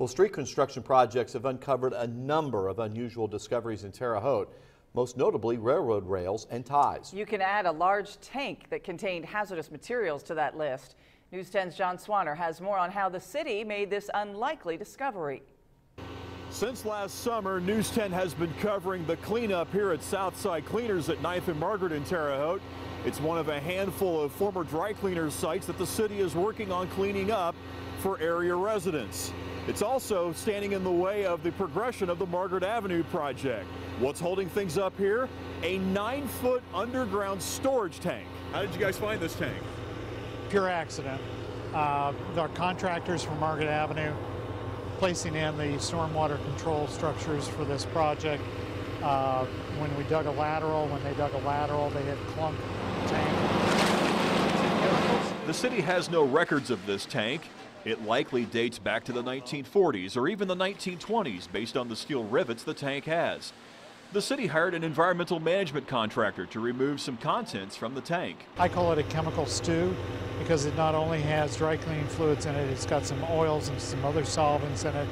Well, street construction projects have uncovered a number of unusual discoveries in Terre Haute, most notably railroad rails and ties. You can add a large tank that contained hazardous materials to that list. News 10's John Swanner has more on how the city made this unlikely discovery. Since last summer, News 10 has been covering the cleanup here at Southside Cleaners at 9th and Margaret in Terre Haute. It's one of a handful of former dry cleaners sites that the city is working on cleaning up for area residents. It's also standing in the way of the progression of the Margaret Avenue project. What's holding things up here? A 9-foot underground storage tank. How did you guys find this tank? Pure accident. Our contractors from Margaret Avenue placing in the stormwater control structures for this project. When they dug a lateral, they had clumped the tank. The city has no records of this tank. It likely dates back to the 1940s or even the 1920s based on the steel rivets the tank has. The city hired an environmental management contractor to remove some contents from the tank. I call it a chemical stew because it not only has dry cleaning fluids in it, it's got some oils and some other solvents in it,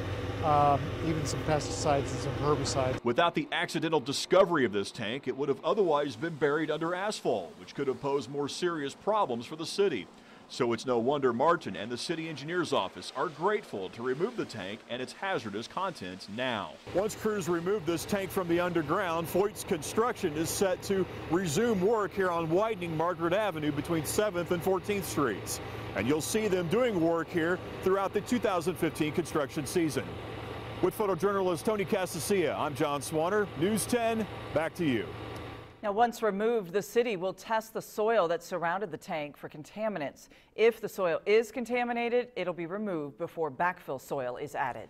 even some pesticides and some herbicides. Without the accidental discovery of this tank, it would have otherwise been buried under asphalt, which could have posed more serious problems for the city. So it's no wonder Martin and the city engineer's office are grateful to remove the tank and its hazardous contents now. Once crews remove this tank from the underground, Foyt's Construction is set to resume work here on widening Margaret Avenue between 7th and 14th Streets. And you'll see them doing work here throughout the 2015 construction season. With photojournalist Tony Casasilla, I'm John Swanner, News 10, back to you. Now, once removed, the city will test the soil that surrounded the tank for contaminants. If the soil is contaminated, it'll be removed before backfill soil is added.